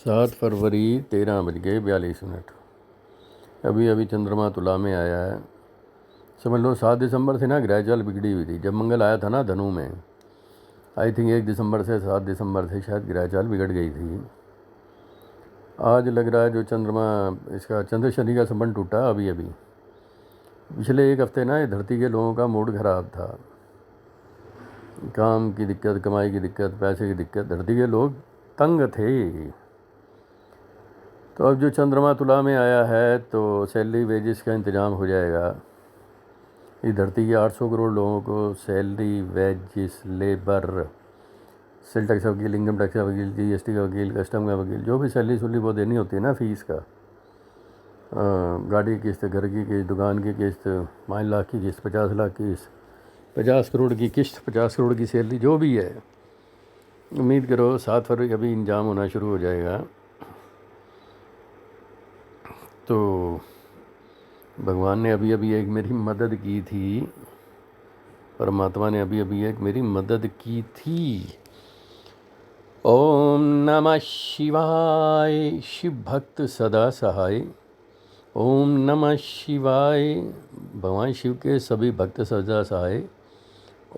7 फरवरी 13:42। अभी अभी चंद्रमा तुला में आया है। समझ लो 7 दिसंबर से ना ग्रह बिगड़ी हुई थी। जब मंगल आया था ना धनु में, आई थिंक 1 दिसंबर से 7 दिसंबर से शायद ग्रह बिगड़ गई थी। आज लग रहा है जो चंद्रमा, इसका चंद्र शनि का संबंध टूटा अभी अभी। पिछले एक हफ्ते ना ये धरती के लोगों का मूड खराब था। काम की दिक्कत, कमाई की दिक्कत, पैसे की दिक्कत, धरती के लोग तंग थे। तो अब जो चंद्रमा तुला में आया है तो सैलरी वेजेस का इंतज़ाम हो जाएगा। इस धरती के 800 करोड़ लोगों को salary, wages, labour, sale tax का वकील, इनकम टैक्स का वकील, जीएसटी का वकील, कस्टम का वकील, जो भी सैलरी सुली वो देनी होती है ना, फीस का, गाड़ी की किस्त, घर की किस्त, दुकान की किस्त, 5 लाख की किस्त, 50 लाख की किस्त, 50 करोड़ की किस्त, 50 करोड़ की सैलरी, जो भी है, उम्मीद करो 7 फरवरी अभी इंजाम होना शुरू हो जाएगा। तो भगवान ने अभी अभी एक मेरी मदद की थी, परमात्मा ने अभी अभी एक मेरी मदद की थी। ओम नमः शिवाय, शिव भक्त सदा सहाय। ओम नमः शिवाय, भगवान शिव के सभी भक्त सदा सहाय।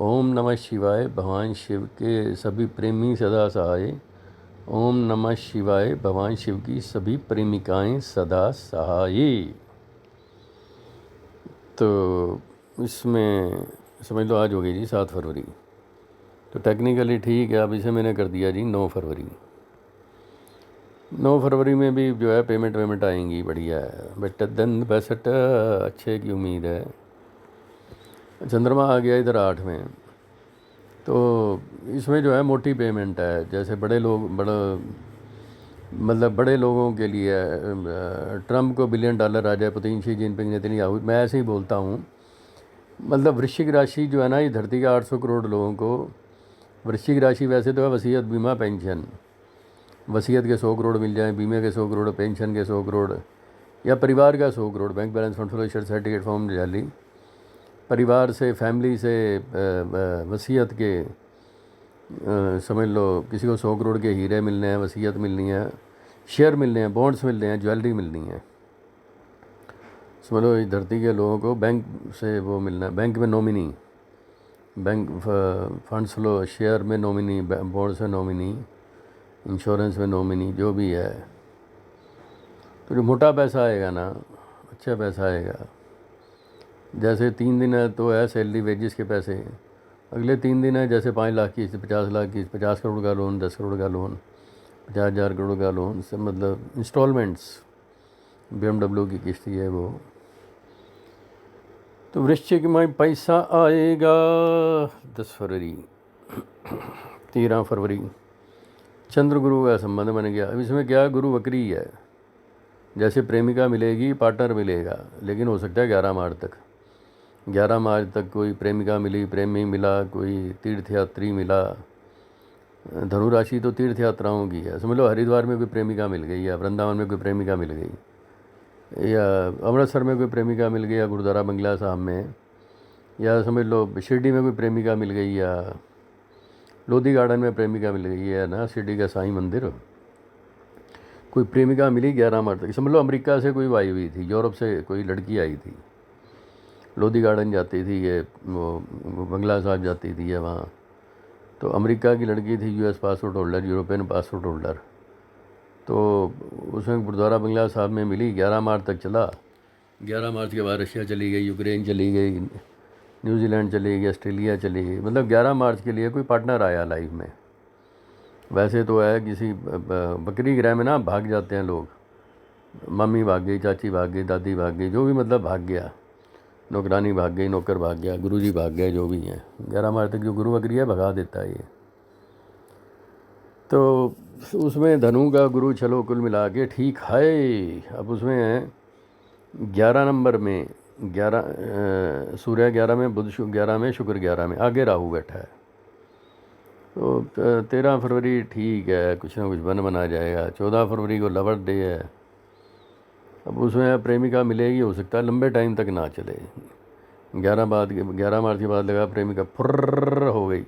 ओम नमः शिवाय, भगवान शिव के सभी प्रेमी सदा सहाय। ओम नमः शिवाय, भगवान शिव की सभी प्रेमिकाएं सदा सहाय। तो इसमें समझ लो आज हो गई जी 7 फरवरी। तो टेक्निकली ठीक है, अब इसे मैंने कर दिया जी 9 फरवरी। 9 फरवरी में भी जो है पेमेंट आएंगी, बढ़िया है, बेटर दिन 62 अच्छे की उम्मीद है। चंद्रमा आ गया इधर 8 में, तो इसमें जो है मोटी पेमेंट है। जैसे बड़े लोग, मतलब बड़े लोगों के लिए ट्रम्प को $1 बिलियन आ जाए, पुतिन, शी जिनपिंग, नेतन्याहू, मैं ऐसे ही बोलता हूँ। मतलब वृश्चिक राशि जो है ना, ये धरती के 800 करोड़ लोगों को, वृश्चिक राशि वैसे तो है वसीयत, बीमा, पेंशन। वसीयत के 100 करोड़ मिल जाए, बीमे के 100 करोड़, पेंशन के 100 करोड़, या परिवार का 100 crore, bank balance, fund flow, share certificate, form जाली, परिवार से, फैमिली से, वसीयत के, समझ लो किसी को 100 करोड़ के हीरे मिलने हैं, वसीयत मिलनी है, शेयर मिलने हैं, बॉन्ड्स मिलने हैं, ज्वेलरी मिलनी है। समझ लो इस धरती के लोगों को बैंक से वो मिलना है, बैंक में nominee, bank funds flow, share में नॉमिनी, बॉन्ड्स में नॉमिनी, इंश्योरेंस में नॉमिनी, जो भी है। तो जो मोटा पैसा आएगा ना, अच्छा पैसा आएगा। जैसे 3 दिन है तो है सैलरी वेजेस के पैसे, अगले 3 दिन है जैसे 5 लाख की, 50 लाख की, 50 करोड़ का लोन, 10 करोड़ का लोन, 50,000 करोड़ का लोन, सब मतलब इंस्टॉलमेंट्स, BMW की किस्त है वो। तो वृश्चिक में पैसा आएगा 10 फरवरी। 13 फरवरी चंद्र गुरु का संबंध बन गया। अब इसमें क्या, गुरु वक्री है। जैसे प्रेमिका मिलेगी, पार्टनर मिलेगा, लेकिन हो सकता है 11 मार्च तक। 11 मार्च तक कोई प्रेमिका मिली, प्रेमी मिला, कोई तीर्थयात्री मिला। धनु राशि तो तीर्थ यात्राओं की है। समझ लो हरिद्वार में कोई प्रेमिका मिल गई, या वृंदावन में कोई प्रेमिका मिल गई, या अमृतसर में कोई प्रेमिका मिल गई, या गुरुद्वारा बंगला साहब में, या समझ लो शिरडी में कोई प्रेमिका मिल गई, या लोधी गार्डन में प्रेमिका मिल गई है ना, शिरडी का साईं मंदिर। कोई प्रेमिका मिली 11 मार्च तक। समझ लो अमेरिका से कोई आई हुई थी, यूरोप से कोई लड़की आई थी, लोधी गार्डन जाती थी, ये वो बंगला साहब जाती थी, या वहाँ तो अमेरिका की लड़की थी, US passport holder, European passport holder. तो उसमें गुरुद्वारा बंगला साहब में मिली, 11 मार्च तक चला। 11 मार्च के बाद रशिया चली गई, यूक्रेन चली गई, न्यूजीलैंड चली गई, ऑस्ट्रेलिया चली गई। मतलब 11 मार्च के लिए कोई पार्टनर आया लाइफ में। वैसे तो है किसी बकरी ग्रह में ना भाग जाते हैं लोग, मम्मी भाग गई, चाची भाग गई, दादी भाग गई, जो भी मतलब भाग गया, नौकरानी भाग गई, नौकर भाग गया, गुरुजी भाग गए, जो भी हैं। 11 मार्च तक जो गुरु बकरी है भगा देता है ये। तो उसमें धनु का गुरु, चलो कुल मिला के ठीक है। अब उसमें 11 नंबर में 11 सूर्य 11 में, बुध 11 में, शुक्र 11 में, आगे राहु बैठा है। तो 13 फरवरी ठीक है, कुछ ना कुछ बना जाएगा। 14 फरवरी को लवर डे है। अब उसमें प्रेमिका मिलेगी, हो सकता है लंबे टाइम तक ना चले। 11 मार्च के बाद लगा प्रेमिका फुर्र हो गई,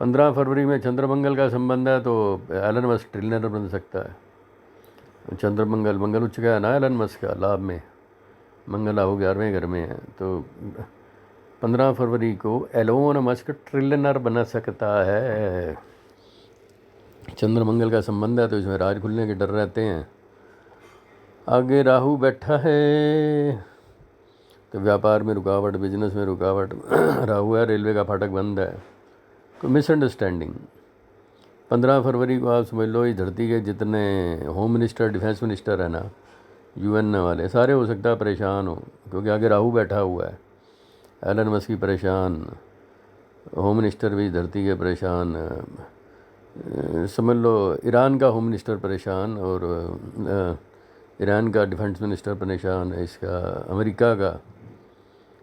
15 फरवरी में चंद्रमंगल का संबंध है तो एलन मस्क ट्रिलियनर बन सकता है। चंद्रमंगल मंगल उच्च गया ना एलन मस्क का लाभ में, मंगल राहु 11वें घर में है, तो 15 फरवरी को एलोन मस्क ट्रिलियनर बन सकता है। चंद्रमंगल का संबंध है तो इसमें राज खुलने के डर रहते हैं। आगे राहु बैठा है तो व्यापार में रुकावट, बिजनेस में रुकावट। राहु है, रेलवे का फाटक बंद है, कोई मिसअंडरस्टैंडिंग। 15 फरवरी को आप समझ लो इस धरती के जितने होम मिनिस्टर, डिफेंस मिनिस्टर है ना, यूएन वाले, सारे हो सकता है परेशान हो, क्योंकि आगे राहु बैठा हुआ है। एलन मस्क की परेशान, होम मिनिस्टर भी धरती के परेशान, समझ लो ईरान का होम मिनिस्टर परेशान, और ईरान का डिफेंस मिनिस्टर परेशान, इसका अमेरिका का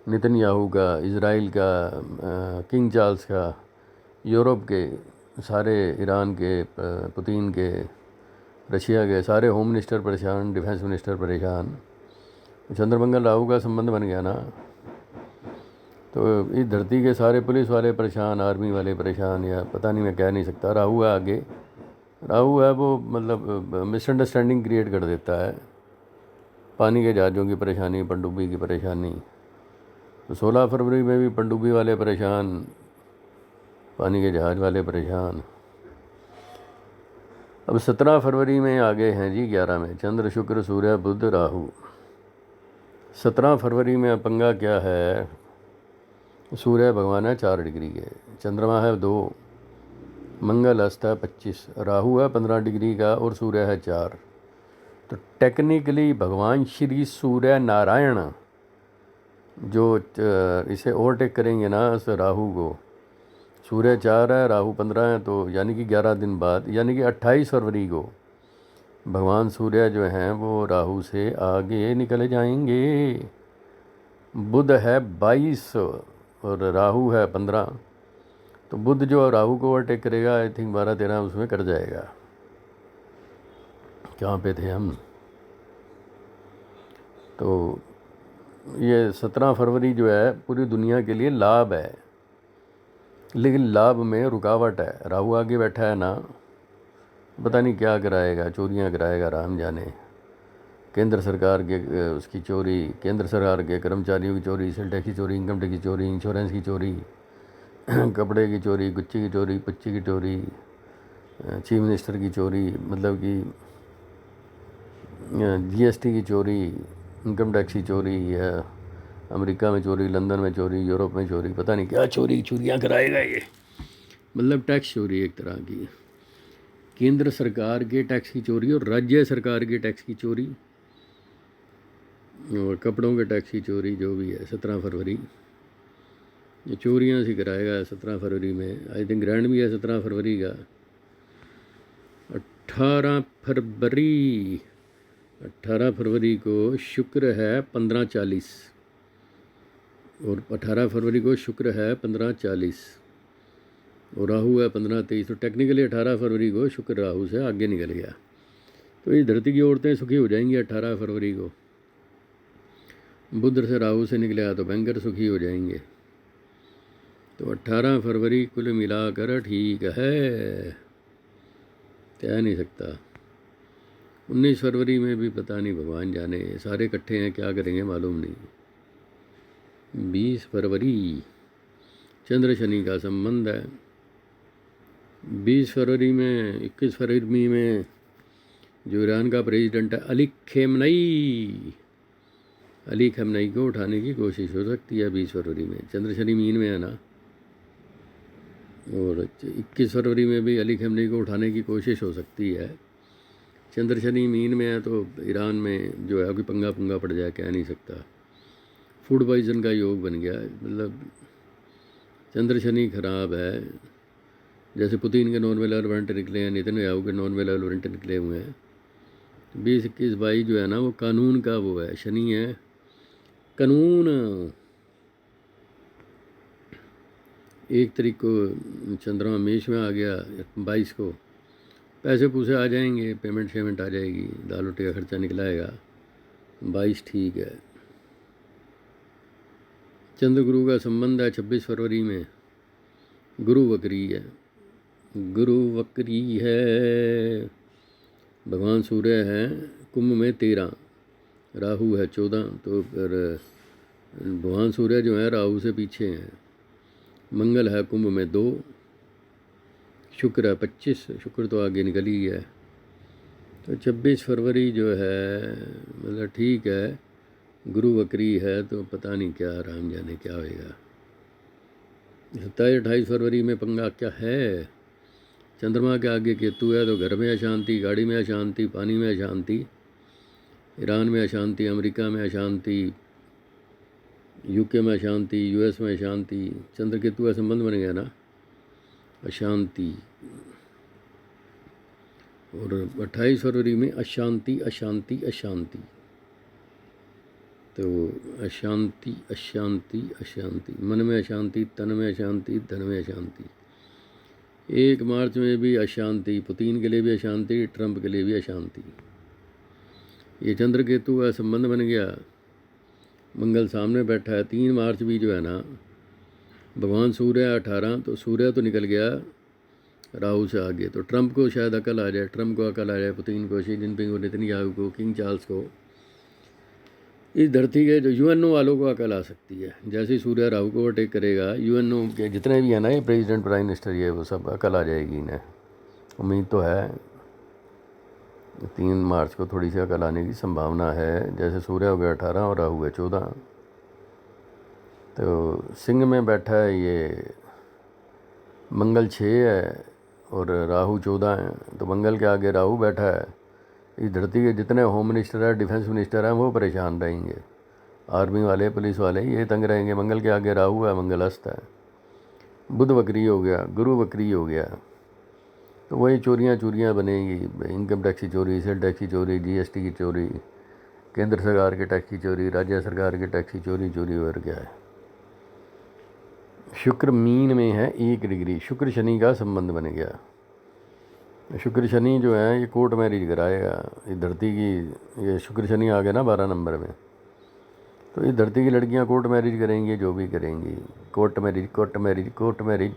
नेतन्याहू का, इज़राइल का किंग चार्ल्स का, यूरोप के सारे, ईरान के पुतिन के, रशिया के सारे होम मिनिस्टर परेशान, डिफेंस मिनिस्टर परेशान। चंद्रमंगल राहु का संबंध बन गया ना, तो इस धरती के सारे पुलिस वाले परेशान, आर्मी वाले परेशान, या पता नहीं, मैं कह नहीं सकता। राहु है आगे, राहु है वो मतलब मिसअंडरस्टैंडिंग क्रिएट कर देता है। पानी के जहाज़ों की परेशानी, पनडुब्बी की परेशानी, तो 16 फरवरी में भी पनडुब्बी वाले परेशान, पानी के जहाज़ वाले परेशान। अब 17 फरवरी में आगे हैं जी 11 में चंद्र, शुक्र, सूर्य, बुध, राहु। 17 फरवरी में पंगा क्या है, सूर्य भगवान है 4 डिग्री के, चंद्रमा है 2, मंगल अस्त है 25, राहु है 15 डिग्री का और सूर्य है 4। तो टेक्निकली भगवान श्री सूर्य नारायण जो इसे ओवरटेक करेंगे ना इस राहु को, सूर्य 4 है, राहु 15 है, तो यानी कि 11 दिन बाद, यानी कि 28 फरवरी को भगवान सूर्य जो हैं वो राहु से आगे निकल जाएंगे। बुध है 22 और राहु है 15, तो बुध जो राहु को ओवरटेक करेगा, आई थिंक 12-13 उसमें कर जाएगा। कहाँ पे थे हम, तो ये 17 फरवरी जो है पूरी दुनिया के लिए लाभ है, लेकिन लाभ में रुकावट है। राहु आगे बैठा है ना, पता नहीं क्या कराएगा, चोरियां कराएगा, राम जाने। केंद्र सरकार के उसकी चोरी, केंद्र सरकार के कर्मचारियों की चोरी, सेल टैक्स की चोरी, इनकम टैक्स की चोरी, इंश्योरेंस की चोरी, कपड़े की चोरी, गुच्ची की चोरी, पुच्ची की चोरी, चीफ मिनिस्टर की चोरी, मतलब कि जीएसटी की चोरी, इनकम टैक्स की चोरी, अमेरिका में चोरी, लंदन में चोरी, यूरोप में चोरी, पता नहीं क्या चोरियाँ कराएगा ये। मतलब टैक्स चोरी एक तरह की, केंद्र सरकार के टैक्स की चोरी और राज्य सरकार के टैक्स की चोरी और कपड़ों के टैक्स की चोरी, जो भी है 17 फरवरी ये चोरियाँ सी कराएगा 17 फरवरी में। आई थिंक ग्रैंड भी है 17 फरवरी का। 18 फरवरी को शुक्र है 15:40 और 18 फरवरी को शुक्र है 15:40 और राहु है 15:23। तो टेक्निकली 18 फरवरी को शुक्र राहु से आगे निकल गया, तो इस धरती की औरतें सुखी हो जाएंगी 18 फरवरी को। बुध से राहु से निकलेगा तो बैंकर सुखी हो जाएंगे। तो 18 फरवरी कुल मिलाकर ठीक है, कह नहीं सकता। 19 फरवरी में भी पता नहीं, भगवान जाने, सारे इकट्ठे हैं, क्या करेंगे मालूम नहीं। 20 फरवरी चंद्र शनि का संबंध है। 20 फरवरी में, 21 फरवरी में जो ईरान का प्रेसिडेंट है अली खमेनी को उठाने की कोशिश हो सकती है 20 फरवरी में। चंद्र शनि मीन में है ना, और 21 फरवरी में भी अली खमेनी को उठाने की कोशिश हो सकती है। चंद्र शनि मीन में है तो ईरान में जो है कोई पंगा पड़ जाए, कह नहीं सकता। फूड पॉइजन का योग बन गया, मतलब चंद्र शनि खराब है। जैसे पुतिन के नॉन वेलेवरेंट निकले हैं, नेतन्याहू के नॉन वेलेवरेंट निकले हुए हैं। 20, 21, 22 जो है ना वो कानून का वो है, शनि है कानून। 1 तारीख को चंद्रमा मेष में आ गया, 22 को पैसे पूसे आ जाएंगे, पेमेंट आ जाएगी, दाल रोटी का खर्चा निकलाएगा। 22 ठीक है। चंद्र गुरु का संबंध है 26 फरवरी में, गुरु वक्री है। गुरु वक्री है, भगवान सूर्य है कुंभ में 13, राहु है 14, तो फिर भगवान सूर्य जो है राहु से पीछे हैं। मंगल है कुंभ में 2, शुक्र है 25, शुक्र तो आगे निकल ही है। तो 26 फरवरी जो है मतलब ठीक है, गुरु वक्री है तो पता नहीं क्या, राम जाने क्या होएगा। 27-28 फरवरी में पंगा क्या है, चंद्रमा के आगे केतु है तो घर में अशांति, गाड़ी में अशांति, पानी में अशांति, ईरान में अशांति, अमेरिका में अशांति, यूके में अशांति, यूएस में अशांति। चंद्र केतु का संबंध बन गया ना, अशांति। और 28 फरवरी में अशांति अशांति अशांति, तो अशांति अशांति अशांति, मन में अशांति, तन में अशांति, धन में अशांति। 1 मार्च में भी अशांति, पुतिन के लिए भी अशांति, ट्रंप के लिए भी अशांति। ये चंद्र केतु का संबंध बन गया, मंगल सामने बैठा है। 3 मार्च भी जो है ना, भगवान सूर्य 18, तो सूर्य तो निकल गया राहु से आगे, तो ट्रंप को शायद अकल आ जाए, ट्रंप को अकल आ जाए, पुतिन को, शी जिनपिंग को, नेतन्याहू को, किंग चार्ल्स को, इस धरती के जो यूएनओ वालों को अकल आ सकती है। जैसे ही सूर्य राहु को अटैक करेगा, यूएनओ के जितने भी हैं ना, ये प्रेसिडेंट, प्राइम मिनिस्टर, ये वो सब अकल आ जाएगी इन्हें। उम्मीद तो है 3 मार्च को थोड़ी सी अकल आने की संभावना है। जैसे सूर्य हो गया 18 और राहु है 14, तो सिंह में बैठा है ये मंगल 6 है और राहु 14 है, तो मंगल के आगे राहु बैठा है। इस धरती के जितने होम मिनिस्टर है, डिफेंस मिनिस्टर हैं, वो परेशान रहेंगे। आर्मी वाले, पुलिस वाले ये तंग रहेंगे। मंगल के आगे राहु है, मंगल अस्त है। बुध वक्री हो गया, गुरु वक्री हो गया, तो वही चोरियाँ बनेंगी। इनकम टैक्स की चोरी, सेल टैक्स की चोरी, जीएसटी की चोरी, केंद्र सरकार के टैक्स की चोरी, राज्य सरकार के टैक्स की चोरी और क्या है। शुक्र मीन में है 1 डिग्री, शुक्र शनि का संबंध बन गया। शुक्र शनि जो है ये कोर्ट मैरिज कराएगा। ये धरती की, ये शुक्र शनि आ गया ना 12 नंबर में, तो ये धरती की लड़कियां कोर्ट मैरिज करेंगी, जो भी करेंगी। कोर्ट मैरिज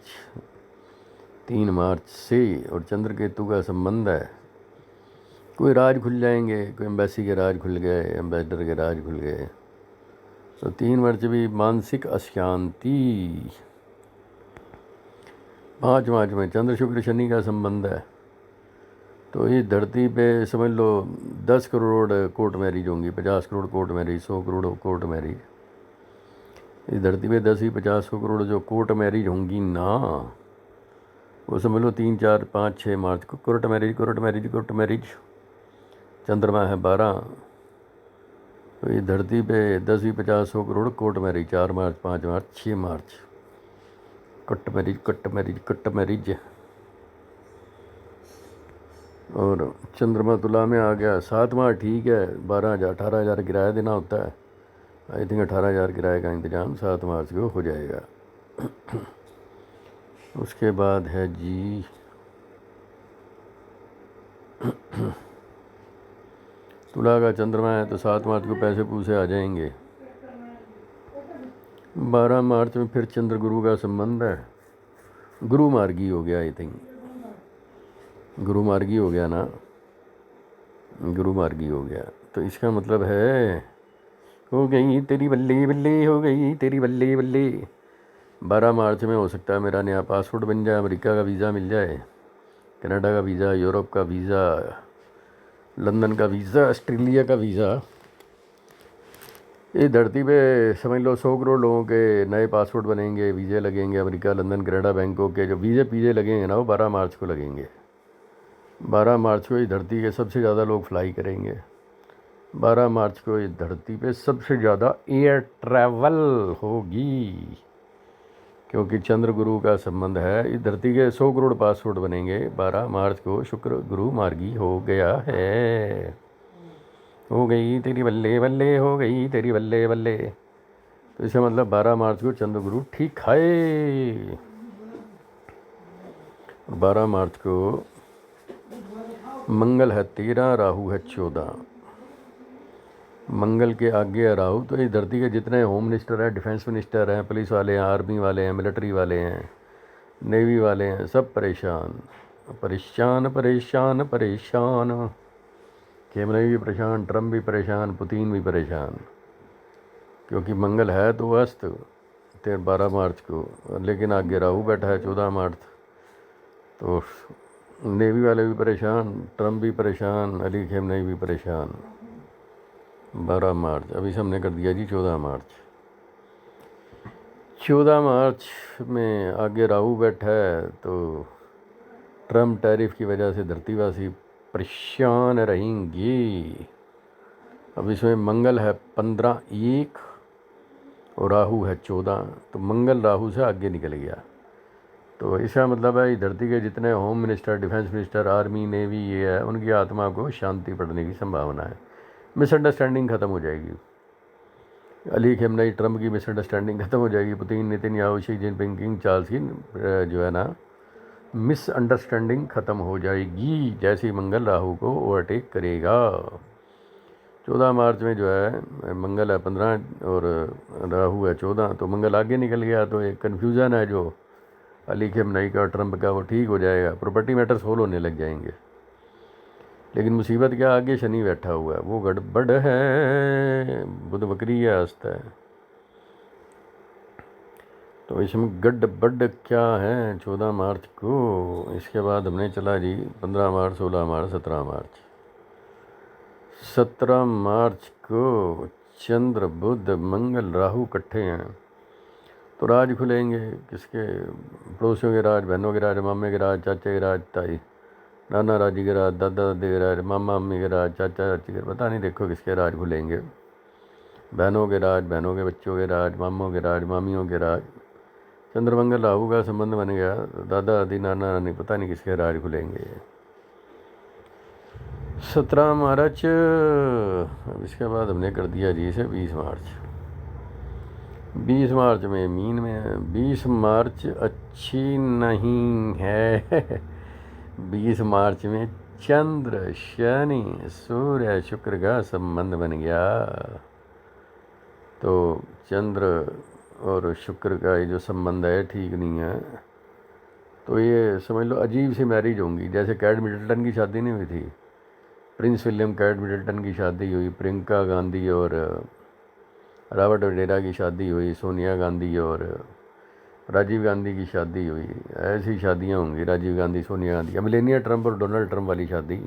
3 मार्च से। और चंद्र केतु का संबंध है, कोई राज खुल जाएंगे, कोई एम्बेसी के राज खुल गए, एम्बेसडर के राज खुल गए। तो 3 मार्च भी मानसिक अशांति। 5 मार्च में चंद्र शुक्र शनि का संबंध है, तो इस धरती पे समझ लो 10 करोड़ कोर्ट मैरिज होंगी, 50 crore court marriage, 100 crore court marriage. इस धरती पे 10 ही 50 करोड़ जो कोर्ट मैरिज होंगी ना, वो समझ लो 3, 4, 5, 6 मार्च को कोर्ट मैरिज। चंद्रमा है 12, तो इस धरती पे 10 ही 50 करोड़ कोर्ट मैरिज। 4 मार्च, 5 मार्च, 6 मार्च कट मैरिज। और चंद्रमा तुला में आ गया। 7 मार्च ठीक है, 18,000 किराया देना होता है। आई थिंक 18,000 किराए का इंतज़ाम 7 मार्च को हो जाएगा। उसके बाद है जी तुला का चंद्रमा है, तो 7 मार्च को पैसे पूसे आ जाएंगे। 12 मार्च में फिर चंद्र गुरु का संबंध है, गुरु मार्गी हो गया। आई थिंक गुरु मार्गी हो गया ना, गुरु मार्गी हो गया, तो इसका मतलब है हो गई तेरी बल्ले बल्ले, हो गई तेरी बल्ले बल्ले। 12 मार्च में हो सकता है मेरा नया पासपोर्ट बन जाए, अमेरिका का वीज़ा मिल जाए, कनाडा का वीज़ा, यूरोप का वीज़ा, लंदन का वीज़ा, ऑस्ट्रेलिया का वीज़ा। इस धरती पे समझ लो 100 करोड़ लोगों के नए पासपोर्ट बनेंगे, वीज़े लगेंगे। अमेरिका, लंदन, कनाडा, बैंकॉक के जो वीज़े पीज़े लगेंगे ना, वो 12 मार्च को लगेंगे। 12 मार्च को इस धरती के सबसे ज़्यादा लोग फ्लाई करेंगे। 12 मार्च को इस धरती पे सबसे ज़्यादा एयर ट्रैवल होगी, क्योंकि चंद्र गुरु का संबंध है। इस धरती के 100 करोड़ पासपोर्ट बनेंगे। 12 मार्च को शुक्र गुरु मार्गी हो गया है। हो गई तेरी बल्ले बल्ले, हो गई तेरी बल्ले बल्ले। तो इसका मतलब 12 मार्च को चंद्र गुरु ठीक है। 12 मार्च को मंगल है 13, राहु है 14। मंगल के आगे है राहु, तो इस धरती के जितने होम मिनिस्टर हैं, डिफेंस मिनिस्टर हैं, पुलिस वाले हैं, आर्मी वाले हैं, मिलिट्री वाले हैं, नेवी वाले हैं सब परेशान परेशान परेशान परेशान। खेमनेई भी परेशान, ट्रम्प भी परेशान, पुतिन भी परेशान, क्योंकि मंगल है तो अस्त 12 मार्च को, लेकिन आगे राहु बैठा है 14 मार्च। तो नेवी वाले भी परेशान, ट्रम्प भी परेशान, अली खेमनेई भी परेशान। 12 मार्च अभी से हमने कर दिया जी 14 मार्च। 14 मार्च में आगे राहु बैठा है, तो ट्रम्प टैरिफ की वजह से धरतीवासी परेशान रहेंगे। अब इसमें मंगल है 15-1 और राहु है 14, तो मंगल राहु से आगे निकल गया। तो इसका मतलब है धरती के जितने home minister, defence minister, army, navy ये है, उनकी आत्मा को शांति पड़ने की संभावना है। मिसअंडरस्टैंडिंग ख़त्म हो जाएगी। अली खेमनेई ट्रम्प की मिसअंडरस्टैंडिंग ख़त्म हो जाएगी। Putin, Netanyahu, Xi Jinping, king Charles की जो है ना मिसअंडरस्टैंडिंग ख़त्म हो जाएगी जैसे ही मंगल राहु को ओवरटेक करेगा। 14 मार्च में जो है मंगल है 15 और राहु है 14, तो मंगल आगे निकल गया। तो एक कन्फ्यूज़न है जो अली खेमनेई का, ट्रम्प का, वो ठीक हो जाएगा। प्रॉपर्टी मैटर सोल्व होने लग जाएंगे। लेकिन मुसीबत क्या, आगे शनि बैठा हुआ है, वो गड़बड़ है। बुध वक्री है, अस्त है, तो इसमें गड़बड़ क्या है 14 मार्च को। इसके बाद हमने चला जी 15 मार्च, 16 मार्च, 17 मार्च। 17 मार्च को चंद्र, बुध, मंगल, राहु इकट्ठे हैं, तो राज खुलेंगे। किसके? पड़ोसियों के राज, बहनों के राज, मामे के राज, चाचे के राज, ताई नाना राजी के राज, दादा दादी के राज, मामा मम्मी के राज, चाचा चाची के, पता नहीं, देखो किसके राज खुलेंगे। बहनों के राज, बहनों के बच्चों के राज, मामों के राज, मामियों के राज। चंद्रमंगल राहु का संबंध बन गया, दादा दादी नाना नानी, पता नहीं किसके राज खुलेंगे। 17 मार्च। अब इसके बाद हमने कर दिया जी इसे 20 मार्च। 20 मार्च में मीन में है। 20 मार्च अच्छी नहीं है। 20 मार्च में चंद्र, शनि, सूर्य, शुक्र का संबंध बन गया। तो चंद्र और शुक्र का ये जो संबंध है ठीक नहीं है। तो ये समझ लो अजीब सी मैरिज होंगी। जैसे कैट मिडल्टन की शादी नहीं हुई थी, प्रिंस विलियम कैट मिडल्टन की शादी हुई, प्रियंका गांधी और रॉबर्ट वडेरा की शादी हुई, सोनिया गांधी और राजीव गांधी की शादी हुई। ऐसी शादियां होंगी, राजीव गांधी, सोनिया गांधी, मिलेनिया ट्रंप और डोनाल्ड ट्रंप वाली शादी।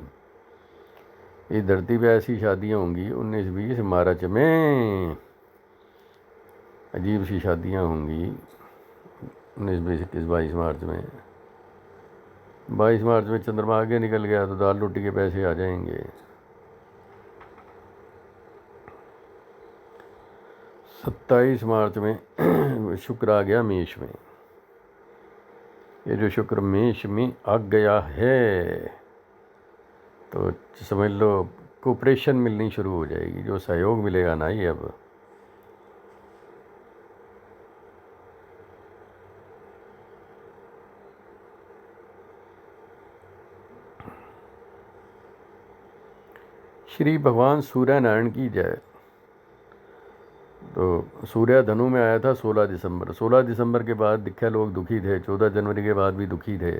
इस धरती पे ऐसी शादियां होंगी 19-20 मार्च में। अजीब सी शादियां होंगी 19-20-21-22 मार्च में। 22 मार्च में चंद्रमा आगे निकल गया तो दाल रोटी के पैसे आ जाएंगे। 27 मार्च में शुक्र आ गया मेष में। ये जो शुक्र मेष में आ गया है, तो समझ लो कोऑपरेशन मिलनी शुरू हो जाएगी, जो सहयोग मिलेगा ना ये। अब श्री भगवान सूर्य नारायण की जय। तो सूर्य धनु में आया था 16 दिसंबर। 16 दिसंबर के बाद दिखे लोग दुखी थे, 14 जनवरी के बाद भी दुखी थे।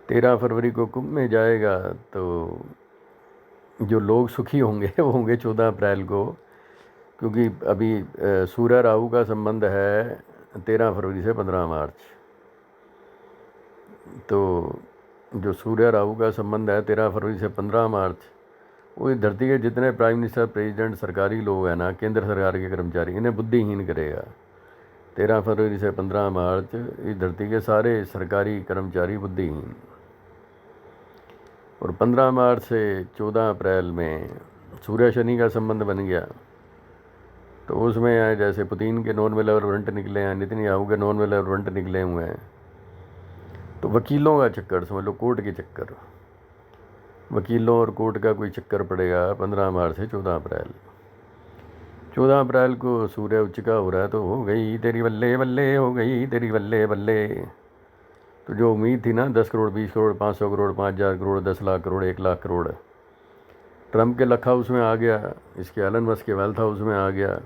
13 फरवरी को कुंभ में जाएगा, तो जो लोग सुखी होंगे वो होंगे 14 अप्रैल को, क्योंकि अभी सूर्य राहु का संबंध है 13 फरवरी से 15 मार्च। तो जो सूर्य राहु का संबंध है 13 फरवरी से 15 मार्च, वो इस धरती के जितने प्राइम मिनिस्टर, प्रेसिडेंट, सरकारी लोग हैं ना, केंद्र सरकार के कर्मचारी, इन्हें बुद्धिहीन करेगा। 13 फरवरी से 15 मार्च इस धरती के सारे सरकारी कर्मचारी बुद्धिहीन। और 15 मार्च से 14 अप्रैल में सूर्य शनि का संबंध बन गया। तो उसमें आए जैसे पुतिन के नॉन मेलेवलेंट निकले हैं, नेतन्याहू के नॉन मेलेवलेंट निकले हुए हैं। तो वकीलों का चक्कर समझ लो, कोर्ट के चक्कर, वकीलों और कोर्ट का कोई चक्कर पड़ेगा 15 मार्च से 14 अप्रैल। 14 अप्रैल को सूर्य उच्च का हो रहा है, तो हो गई तेरी बल्ले बल्ले, हो गई तेरी बल्ले बल्ले। तो जो उम्मीद थी ना 10 करोड़, 20 करोड़, 500 करोड़, 5000 करोड़, 10 लाख करोड़, 1 लाख करोड़, ट्रंप के लक हाउस में आ गया, इसके एलन मस्क के वेल्थ हाउस में आ गया,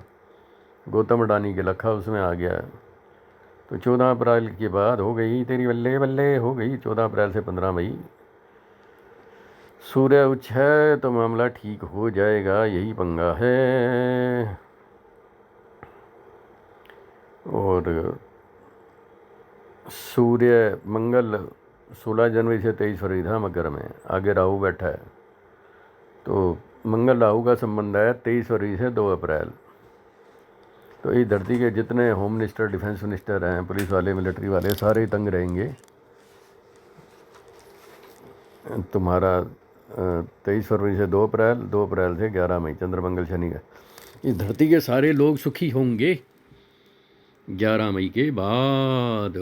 गौतम अडानी के लक हाउस में आ गया। तो 14 अप्रैल के बाद हो गई तेरी बल्ले बल्ले, हो गई 14 अप्रैल से 15 मई। सूर्य उच्च है तो मामला ठीक हो जाएगा, यही पंगा है। और सूर्य मंगल 16 जनवरी से 23 फरवरी था मकर में, आगे राहु बैठा है, तो मंगल राहु का संबंध है 23 फरवरी से 2 अप्रैल। तो इस धरती के जितने होम मिनिस्टर, डिफेंस मिनिस्टर हैं, पुलिस वाले, मिलिट्री वाले, सारे तंग रहेंगे। तुम्हारा 23 फरवरी से 2 अप्रैल, 2 अप्रैल से 11 मई, चंद्रमंगल शनि का। इस धरती के सारे लोग सुखी होंगे 11 मई के बाद।